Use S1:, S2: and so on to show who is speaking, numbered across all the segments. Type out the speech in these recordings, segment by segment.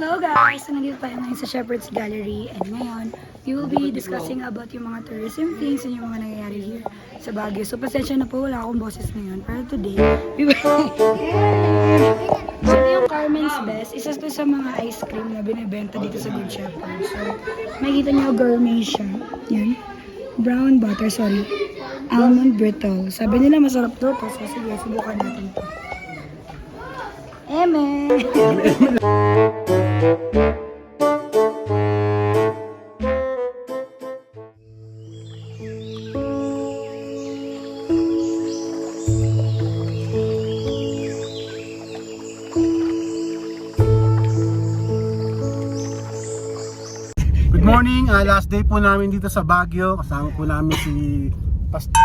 S1: Hello guys! So, nandito tayo ngayon sa Shepherd's Gallery and ngayon, we will be discussing about yung mga tourism things and yung mga nangyayari here sa Baguio. So, pasensya na po, wala akong boses ngayon. Pero today, we will... So, ito yung Carmen's Best. Isa to sa mga ice cream na binibenta dito sa Good Shepherd. So, makikita niyo gourmet siya. Yan. Brown butter, sorry. Almond brittle. Sabi nila masarap to. So, sige, subukan natin to. Eme!
S2: Good morning, last day po namin dito sa Baguio. Kasama po namin si Pastor,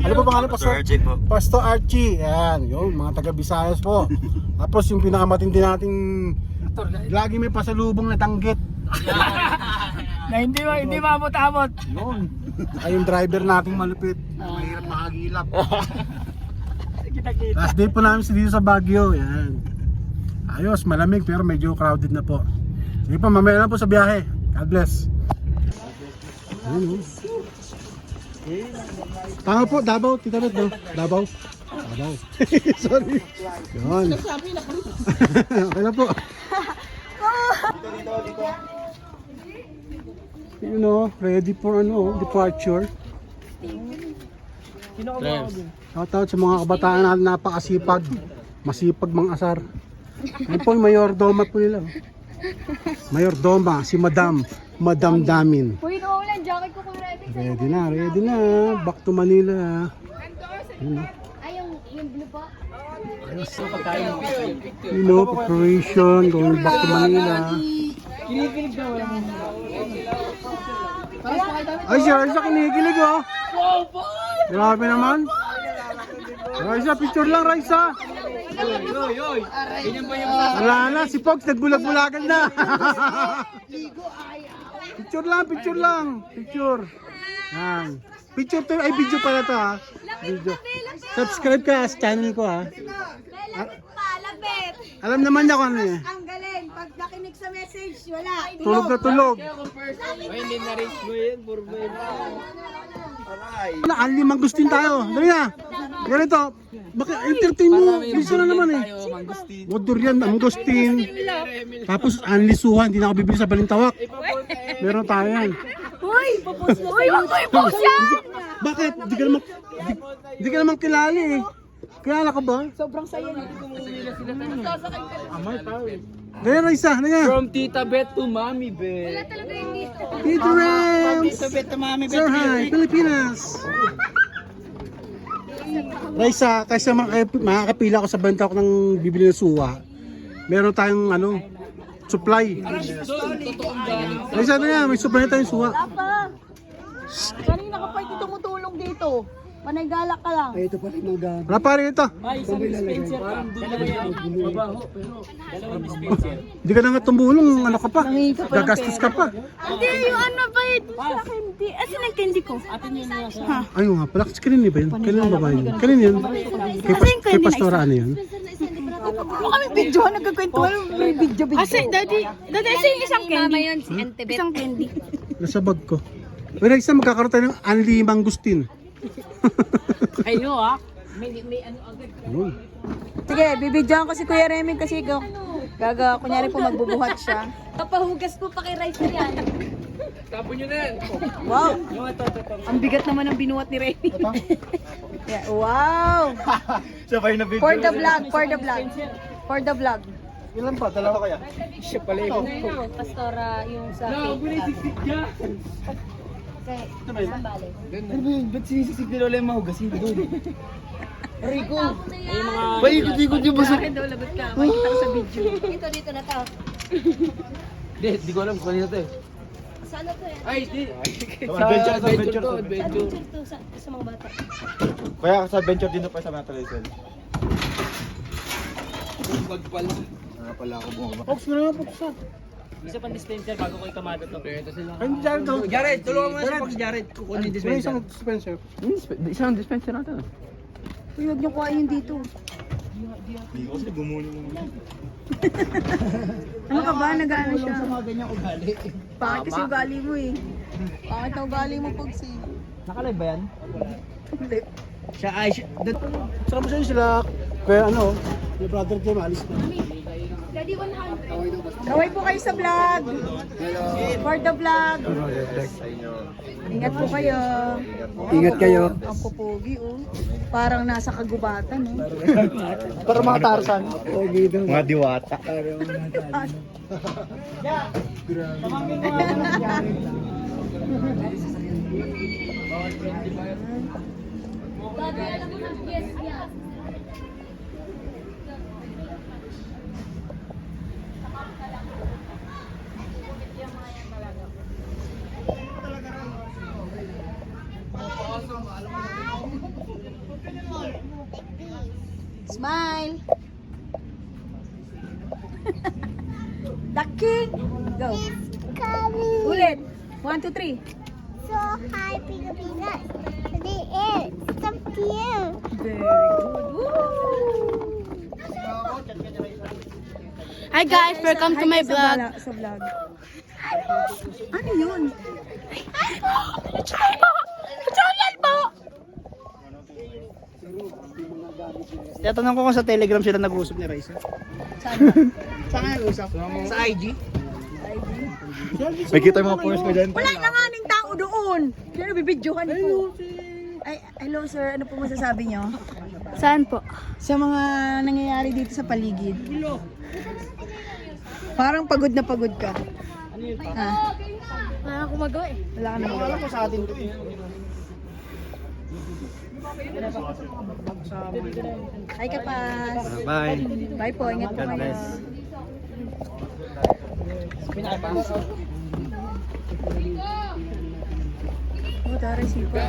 S2: ano po pangalan, Pastor?
S3: Archie po.
S2: Pastor Archie, yan, yung mga taga Visayas po. Tapos yung pinakamatindi nating lagi may pasalubong na tanggit.
S4: Na hindi maabot-abot.
S2: Yun. Ay yung driver nating malupit, mahirap makagilap. Last day po namin dito sa Baguio, yan. Ayos, malamig pero medyo crowded na po. Sige po, mamaya lang po sa biyahe. God bless. Ayun, tama po, Davao, Tita Beth, no? Davao. Sorry. Yun. Okay na po. You know, ready for departure. Shoutout sa mga kabataan natin, napakasipag. Masipag mang asar. Ayun po yung mayordoma po nila. Mayordoma, si Madam Damin.
S1: Uy, naulan, jacket ko kung ready.
S2: Ready na. Back to Manila. Yun,
S1: Ay, yung blue po?
S2: you know, preparation, going back to Manila.
S4: Kinikilig na wala.
S2: Ay, si Raisa kinikilig, oh. Grabe naman. Raisa, picture lang, Raisa.
S4: Ganyan ba yung
S2: Wala na, si Pogs nagbulag-bulagan na. Picture lang. Picture. Yan. Picture to, ay video pala to, ha. Video. Subscribe ka sa channel ko, ha.
S1: Palapit!
S2: Alam naman niya kung ano eh.
S1: Ang galing! Pag nakinig sa message, wala.
S2: Tulog na tulog.
S4: Ay, hindi na-reach mo yun. Puro ba yun?
S2: Anli mangustin tayo. Dali na. Ganito. Baka entertain mo. Bisa na naman eh. Huwag durian, mangustin. Tapos anli suha. Hindi na ako bibili sa Balintawak. Meron tayo yan.
S1: Uy! Uy, wag mo i-post yan!
S2: Bakit? Di ka naman kilala eh. Kilala ka ba?
S4: Sobrang saya nito.
S2: Ganyan Raisa. Ganyan.
S4: From Tita Beth to Mami Beth.
S1: Talaga yung dito.
S2: Tito Rams.
S4: Tita Beth to Mami
S2: Sir, hi. Pilipinas. Raisa, kasi makakapila ko sa banta ko ng bibili ng suwa. Meron tayong supply. Raisa na yan, may supply tayong suwa.
S1: Apa! Kanina ka pa tumutulong dito. Panagala ka lang.
S2: Ay, ito pala yung mga... Wala pa rin ito.
S4: Ay, isang dispenser. Parang dalawa yan. Mabaho, pero dalawang dispenser.
S2: Hindi ka na nga tumulong, ano ka pa? Gagastos ka pa.
S1: Hindi, yung ano ba ito sa candy? Asan ang candy ko?
S4: Atin yun na siya.
S2: Ayun nga, pala kanina ba yun? Kanina ba yun? Kanina yun? Kay Pastora ano yun?
S1: Ano kami video? Nagkakwentuhan. May video. Asa, daddy, asa yung isang candy? Isang candy.
S2: Nasa bag ko. Uy, Raisa, magkakaroon tayo ng Anli Mangustin.
S4: Ayo ah. May ano agad.
S2: Ayun.
S5: Sige, bibidyoan ko si Kuya Remy kasi kunyari po magbubuhat siya.
S1: Papahugas po pa kay Rice na yan.
S4: Tapon nyo na yan.
S5: Wow!
S4: Yung ito.
S5: Ang bigat naman ng binuhat ni Remy. Yeah, wow!
S3: Sabay na video.
S5: For the vlog.
S2: Ilan pa? Dalawa kaya?
S4: Siya pala yun.
S1: Pastora yung sa
S4: Nagulisik ka.
S1: Sambales.
S4: Ba't sinisisig nila ulit yung mahugasin doon? Rico! Ay mga...
S3: Bay, ikot-ikot yung basa.
S5: Daw lagot ka. Makikita ko sa video.
S1: Dito na to.
S4: Di ko alam kung kanina to eh.
S1: Saan na to eh?
S4: Ay, di!
S3: Adventure to.
S4: Adventure.
S1: Adventure to sa mga bata.
S3: Kaya sa adventure din pa sa mga Talisel.
S4: Wag pala.
S3: Nga pala ako bumaba.
S2: Pogs mo naman, Pogs.
S4: Isa pang dispenser bago ko ikamado to. Ito sila.
S2: Ay, Jared daw.
S4: Jared, tulungan mo na si Pogs Jared. Kukunin yung
S2: May
S4: dispenser.
S2: isang dispenser.
S4: Isang dispenser natin.
S5: Huwag niyo kuhain dito.
S3: Hindi ko kasi gumuni mo.
S5: Ano ka ba? Nag-ano siya?
S4: Sa mga ganyang ugali.
S5: Pangit kasi ugali mo eh. Pangit na ugali mo pag si...
S4: Nakalive ba yan?
S5: Hindi.
S4: Siya ay,
S2: Saka mo sila. Kaya ano, yung brother Jim, alis na.
S5: Kaway po kayo sa vlog. For the vlog. Ingat po kayo.
S2: Ingat kayo.
S5: Ang pupugi oh. Parang nasa kagubatan oh.
S4: para mga Tarzan.
S3: Mga diwata.
S5: Smile. The king. Go. Ulit. 1, 2, 3.
S6: So high, Pilipinas. The air. So cute.
S5: Very good. Woo!
S1: Hi guys, welcome to my
S5: Hi,
S1: vlog.
S5: Sa vlog. Ano yun?
S4: Tatanong ko kung sa Telegram sila nag-uusap ni Raisa.
S5: Saan?
S4: Saan nga nag-uusap? Sa IG?
S3: May kita yung mga post ko dyan.
S5: Wala na nga ning tao doon. Kaya nabibidyohan ko. Ay, hello sir, ano po masasabi nyo?
S1: Saan po?
S5: Sa mga nangyayari dito sa paligid. Parang pagod na pagod ka. Ha?
S1: Wala akong magawa eh.
S5: Wala ka na magawa.
S4: Alam ko sa atin to.
S5: Hi Kapas.
S3: Bye.
S5: Bye po, ingat po kayo. Oh, tara sipa.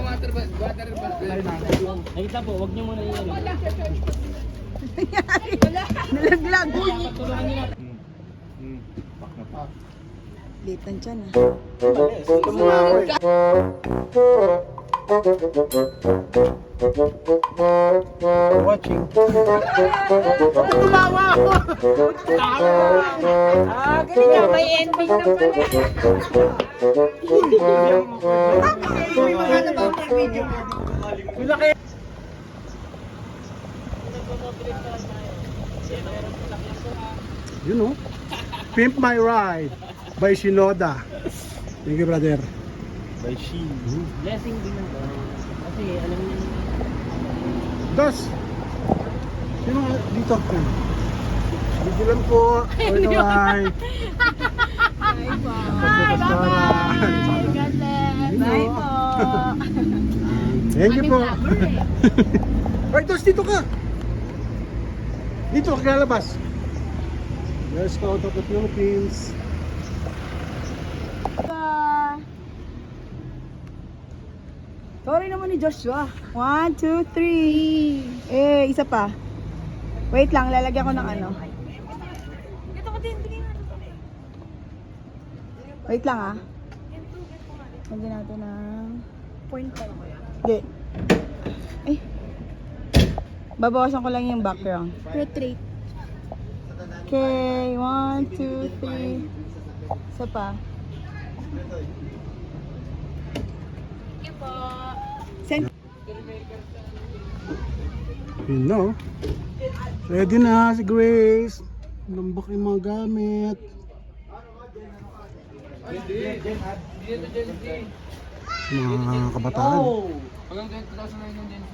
S4: Nakita po, wag niyo muna yun.
S5: Nalaglag. Late ng tiyan ah.
S2: Watching.
S5: Ganyan, may ending na pala.
S2: You know, Pimp My Ride by Shinoda. Thank you, brother.
S3: By she.
S4: Blessing din ako. Kasi alam niyo,
S2: Das. Sino nga dito? Bigilan po. Bye bye. Bye
S5: Bye po.
S2: Thank you po. Ay, Dos, dito ka. Dito ka lalabas. Let's go to the Philippines.
S5: Sorry naman ni Joshua. 1, 2, 3. Eh, isa pa. Wait lang, lalagyan ko ng ano. Wait lang ah. Lagyan natin ng 0.5. Hindi. Ay. Babawasan ko lang yung background.
S1: Retreat.
S5: Okay, 1, 2, 3. Isa pa. Send.
S2: You know. Ready na si Grace. Lambak yung mga gamit. Mga kabataan.
S4: hanggang 2009 yung Gen Z.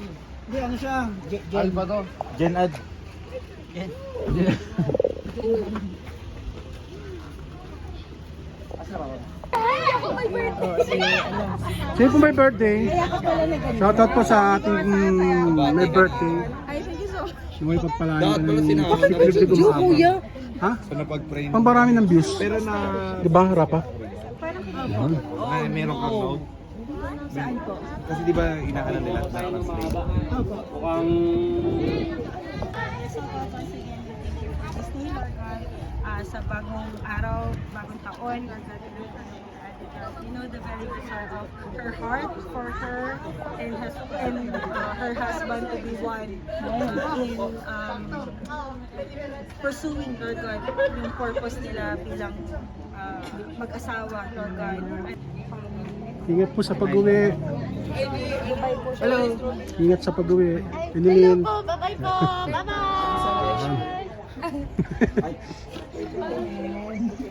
S3: Hindi, ano siya? Alba to. Gen Ad.
S2: Sino po may birthday? Shoutout po sa ating may birthday. Naway pagpalaan ka ng pagsipilip ko mga ha?
S3: Sana pag-pray.
S2: Pamparami ng views.
S3: Pero na...
S2: Diba, Rapa?
S3: Meron kang load.
S5: Saan po?
S3: Kasi di ba inakalan nila na-translate?
S5: Sa bagong araw, bagong taon,
S7: you know, the very desire of her heart for her and her husband to be one in pursuing, Lord God, yung purpose nila bilang mag-asawa, Lord God.
S2: Ingat po sa pag-uwi. Hello. Ingat sa pag-uwi. Pinilin.
S6: po, bye-bye po. Bye-bye.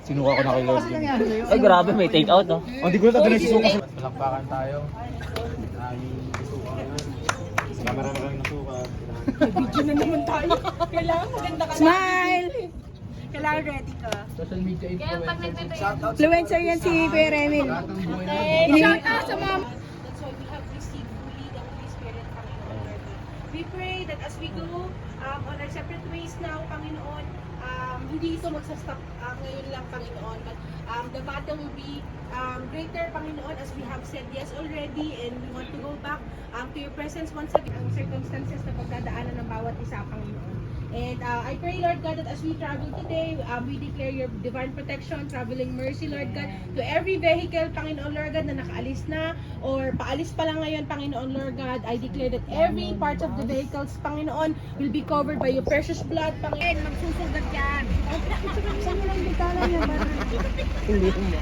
S3: Sinuka ko na kay Lord.
S4: Ay, grabe, may take out, no?
S3: Oh, di ko na ito nasusuka.
S8: Palakpakan tayo. Camera na lang nasuka.
S5: Smile!
S7: Kailangan ready ka.
S8: Social media influencer.
S5: Influencer yan si Kuya Remil.
S7: Shout out sa mom. That's why we have received fully the Holy Spirit, Panginoon. We pray that as we go on our separate ways now, Panginoon, hindi ito magsastop ngayon lang, Panginoon. But the battle will be greater, Panginoon, as we have said yes already, and we want to go back to your presence once again. Ang circumstances na pagdadaanan ng bawat isa, Panginoon. And I pray, Lord God, that as we travel today, we declare your divine protection, traveling mercy, Lord God, to every vehicle, Panginoon, Lord God, na nakaalis na or paalis pa lang ngayon, Panginoon, Lord God. I declare that every part of the vehicles, Panginoon, will be covered by your precious blood, Panginoon. Magsusugat yan. Saan mo lang bintana yan?
S4: Hindi mo.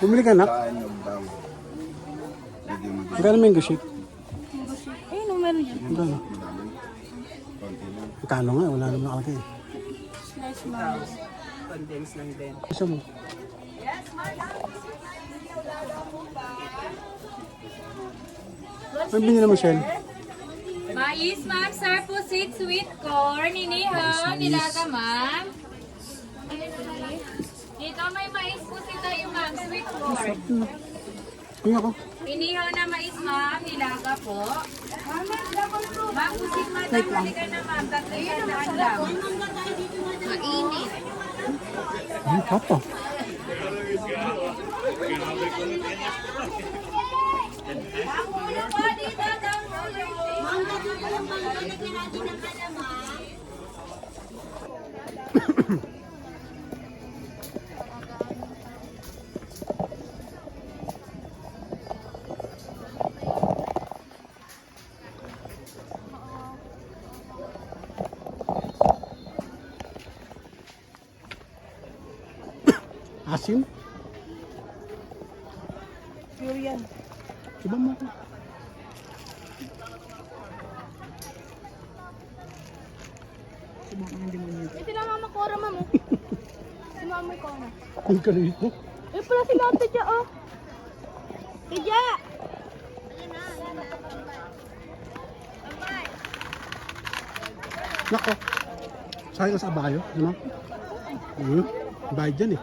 S2: Bumili ka na? Magkano mango shake?
S5: Ayun, no, meron yan.
S2: Magkano? Magkano nga? Wala naman nakalagay.
S5: Slice mango.
S4: Condense lang din.
S2: Isa mo. Ano binili mo, Shell?
S9: Mais, ma'am, sir, pusit, sweet corn, inihaw, nilaga, ma'am. Dito may mais pusit tayo, ma'am, sweet corn.
S2: Tingnan ko.
S9: Inihaw na mais, ma'am, nilaga po. Ma'am, pusit, madam, halika na, ma'am, 300 lang. Mainit.
S2: Ang papa.
S9: Pangulo po dito, Pangulo.
S2: Asin?
S5: Pure yan.
S2: Iba mo ako.
S6: Ito na mama Cora, mama. Si mama Cora.
S2: Ang kalit mo.
S6: Eh, pala si Lotte dyan, oh. Ija!
S2: Nako. Sayang ka sa abayo, di ba? Bayad dyan eh.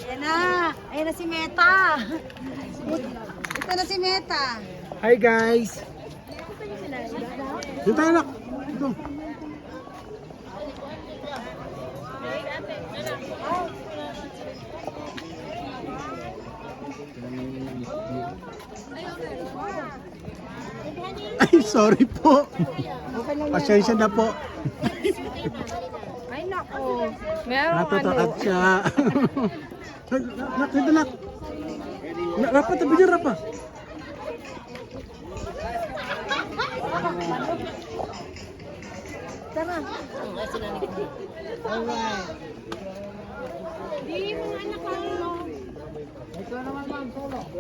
S5: Ayan na. Ayan na si Meta. Ito na si Meta.
S2: Hi guys! Dito tayo nak. Dito. Ay, sorry po. Pasensya na po.
S5: Ay, nako. Meron
S2: Natatakat siya. Nak, dito nak. Rapa, tabi niya rapa.
S5: Tara.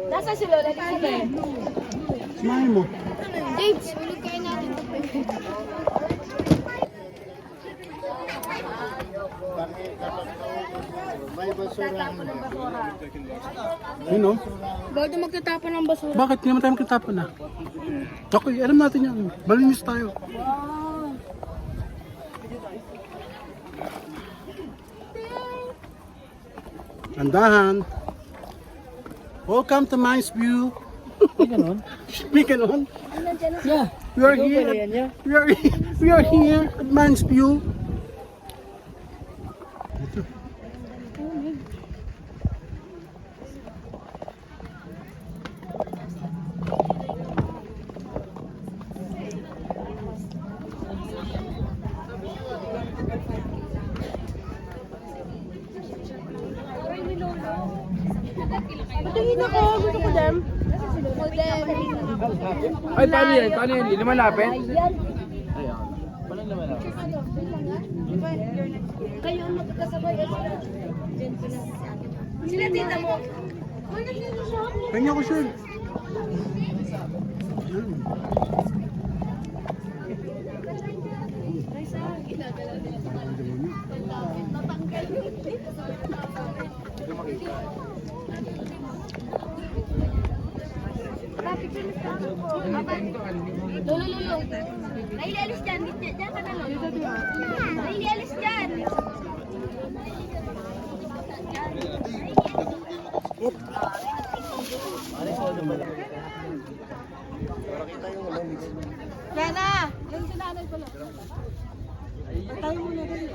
S6: Nasa si Lola?
S2: Samahin mo.
S6: James, ulog kayo natin.
S2: Yun o.
S6: Bawal magtatapon ng basura.
S2: Bakit? Hindi naman tayo magkatapon na. Okay, alam natin yan. Malinis tayo. Andahan. Welcome to Mines View. May ganon? May ganon? Yeah. We are here. We are here at Mines View. Ito.
S6: Tingin ako, gusto ko dem. Modem.
S4: Ay, paano yan? Paano yan? Hindi malapit?
S6: Kayo ang magkakasabay. Sila tita mo.
S2: Kanya ko siya.
S6: Lolo, lolo. Nailialis dyan. Diyan ka na, lolo. Nailialis dyan.
S5: Lana! Yan si nanay pala. Tayo muna dali.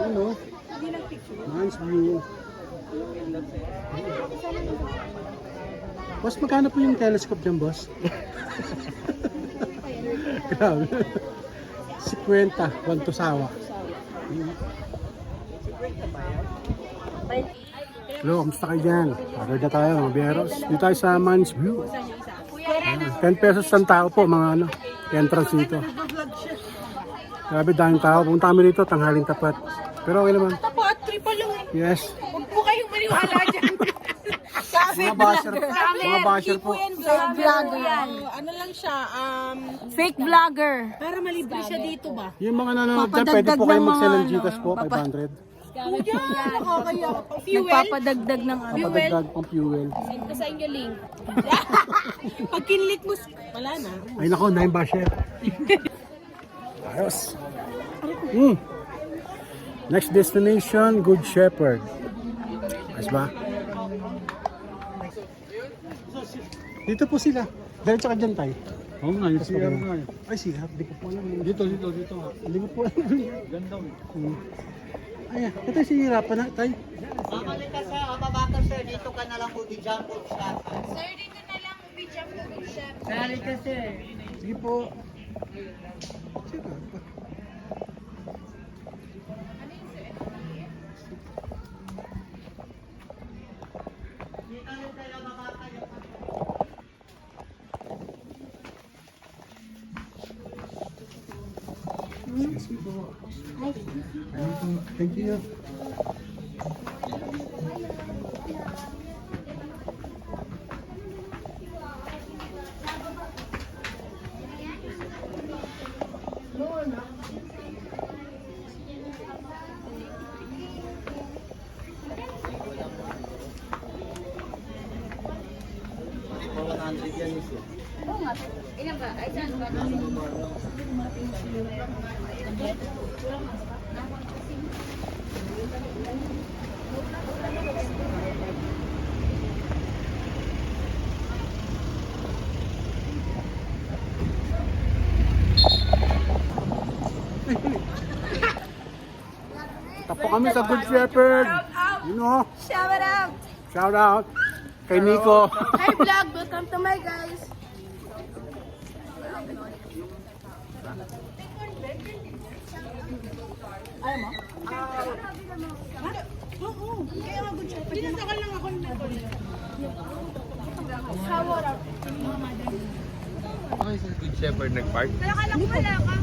S2: Ano? Mines View. Boss, magkano po yung telescope dyan, boss? Grabe. 50, 1 to sawa. Hello, kamusta kayo dyan? Agad na tayo, mga biyeros. Dito tayo sa Man's View. 10 pesos ang tao po, mga entrance dito. Grabe, daming tao. Punta kami dito, tanghaling tapat. Pero okay naman.
S7: Tapat, triple lang eh.
S2: Yes.
S7: Huwag po kayong maniwala dyan.
S2: Mga basher po.
S5: Fake vlogger yan.
S7: Ano lang siya,
S5: Fake vlogger.
S7: para malibre siya dito ba?
S2: Yung mga nanonood dyan, pwede po kayo mag-sell ng Gcash po, 500.
S7: Kuya, nakakaya. Fuel?
S5: Nagpapadagdag ng ano.
S2: Papadagdag pang fuel.
S7: Send ko sa inyo link. Pag kinlik mo, wala na.
S2: Ay nako, na yung basher. Ayos. Next destination, Good Shepherd. Ayos ba? Dito po sila. Diretso ka dyan tayo. Oo nga, yung CR nga. Ay, CR. Hindi ko po alam. Dito. Hindi ko po alam. Ganda. Ay, ito si hirapan na tayo.
S10: Mamali ka sa kababaka sir, dito ka na lang bubidyan po siya.
S6: Sir, dito na lang ubidyan po good chef.
S2: Sige po. Sige. Thank you.
S6: Ilan ba? Ay, saan ba?
S2: Tapo kami sa Good Shepherd. You know.
S5: Shout out!
S2: Shout out kay Nico.
S7: Hi vlog, welcome to my guys. Pinasakal lang ako ng
S8: Okay, sa Good Shepherd nag-park.
S6: Kaya kala ko wala ka.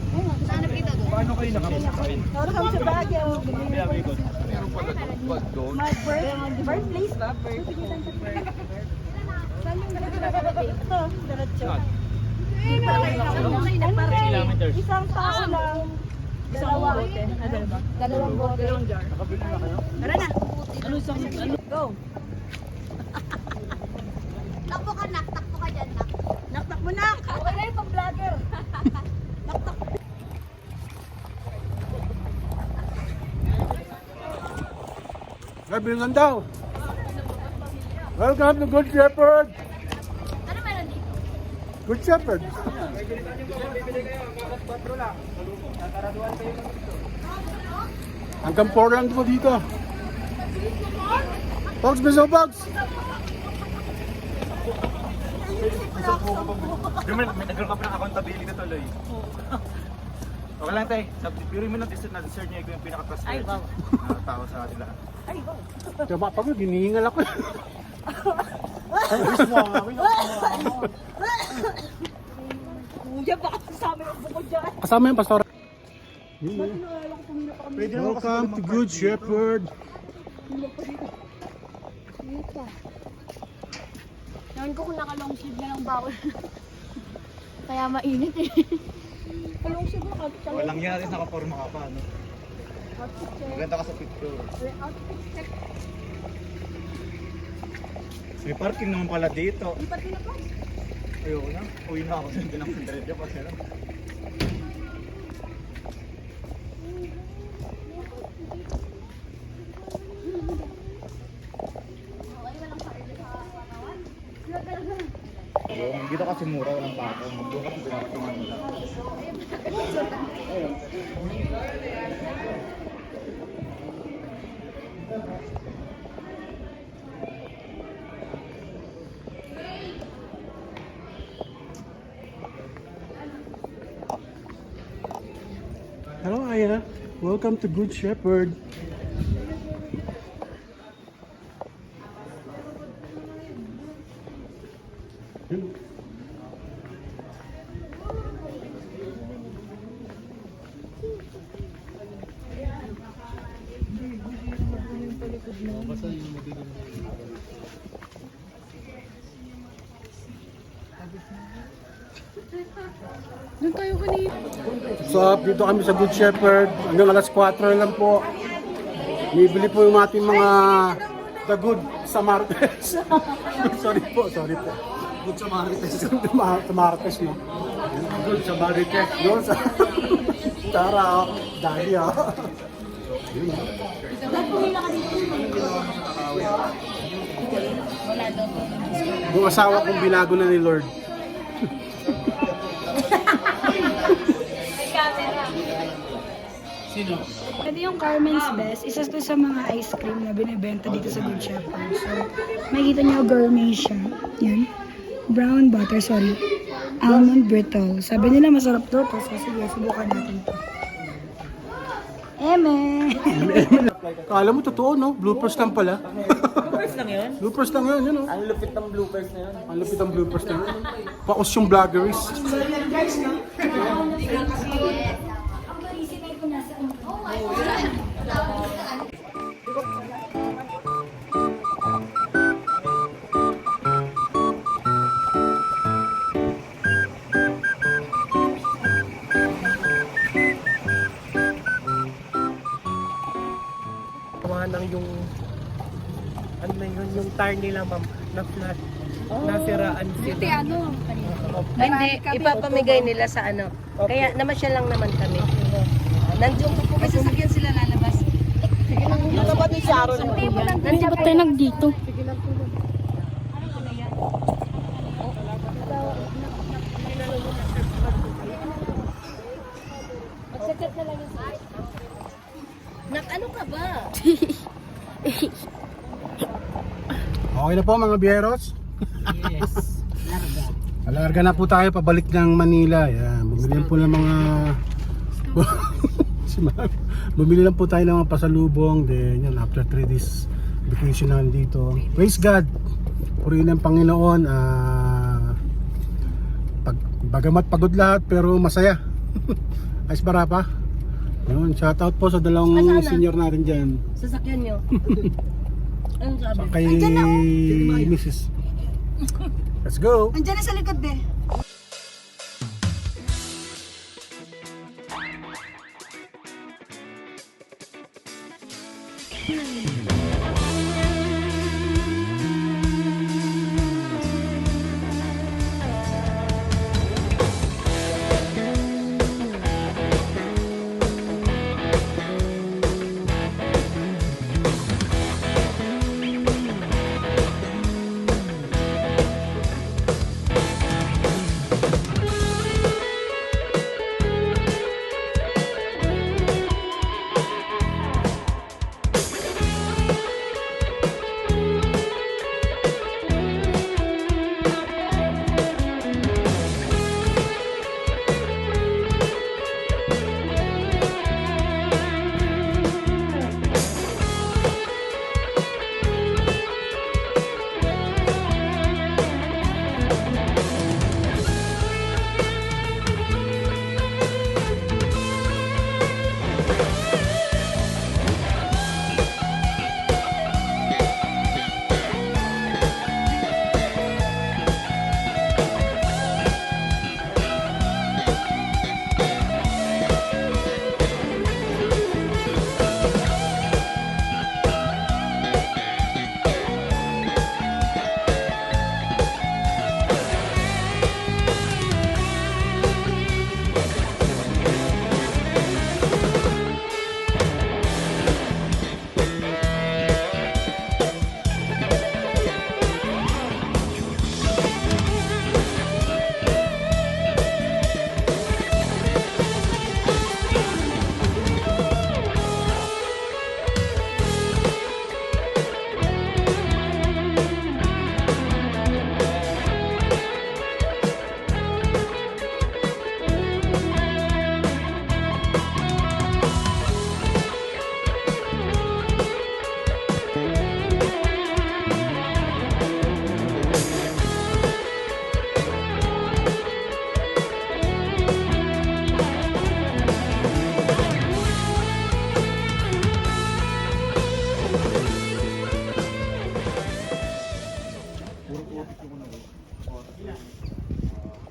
S6: Saan na kita doon?
S3: Paano kayo nakapunta kayo?
S5: Tara kami sa Baguio.
S8: Meron pala doon. Doon.
S5: My birthplace ba? Saan yung ito? Diretso.
S3: Kilometers.
S5: Isang tao lang. Dalawang bote. Dalawang bote.
S3: Nakabili na kayo?
S5: Tara na. Go.
S6: Takbo ka, nak. Takbo ka dyan, nak.
S5: Naktak mo na. Wala yung pang-vlogger.
S2: Bilisan daw. Welcome to Good Shepherd.
S6: Ano meron dito?
S2: Good Shepherd. Hanggang 4 lang po dito. Pogs, biso Pogs.
S3: May nagkaroon ka pa ng accountability na tuloy. Okay lang tayo. Pero mo na dessert niya ikaw yung pinaka-trustworthy na tao sa kanila.
S2: Diba pa mo, ginihingal ako.
S5: Kuya, baka kasama yung bukod dyan.
S2: Kasama yung pastor.
S3: Pwede naman kasi
S2: Welcome to Good Shepherd.
S6: Naman ko kung naka-long sleeve na lang ba ako. Kaya mainit eh.
S5: Kalong siguro ka.
S3: Walang yan rin nakaporma ka pa, no? Maganda ka sa picture. May parking naman pala dito.
S5: May parking na pa.
S3: Ayoko na. Uwi na ako sa hindi ng Sandredia pa sila. Dito kasi mura, walang patong. Doon kasi pinapatungan nila.
S2: Hello, Aya. Welcome to Good Shepherd.
S1: Doon tayo kanina.
S2: So, dito kami sa Good Shepherd. Hanggang alas 4 na lang po. Bibili po yung ating mga The Good Samaritans. sorry po. Good Samaritans. Samaritans, no? Good Samaritans. Yun sa... Tara, dali Yung asawa kong binago na ni Lord.
S1: Pwede yung Carmen's Best, isa to sa mga ice cream na binibenta dito sa Good Shepherd. So, makikita niyo gourmet siya. Yan. Brown butter, sorry. Almond brittle. Sabi nila masarap to. So, sige, subukan natin to. Eme!
S2: Kala mo totoo, no? Bloopers lang pala.
S4: Bloopers lang yun?
S2: Bloopers lang yun, no?
S4: Ang lupit ng bloopers na yun.
S2: Ang lupit ang bloopers lang yun. Paos yung vloggeries.
S11: Lang yung ano na yun, yung tire nila ma'am na flat. Nasiraan sila.
S9: Hindi, ipapamigay nila sa ano. Kaya namasya lang naman kami. Nandiyon po may sasakyan sila lalabas.
S4: Yung kapatid si Aaron.
S1: Nandiyan ba't tayo nagdito?
S9: Magsakat na lang yung sa ano ka ba?
S2: Okay na po mga biyeros.
S4: Yes.
S2: Larga na po tayo pabalik ng Manila. Yan, bumili lang po ng mga bumili lang po tayo ng mga pasalubong. Then yan, after 3 days vacation na dito. Praise God. Purihin ang Panginoon. Bagamat pagod lahat pero masaya. Ayos barapa. Yun, shoutout po sa dalawang senior natin dyan.
S9: Sasakyan nyo. Ano sabi?
S2: Kay Mrs. Let's go!
S5: Andiyan na sa likod, be.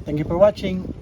S2: Thank you for watching.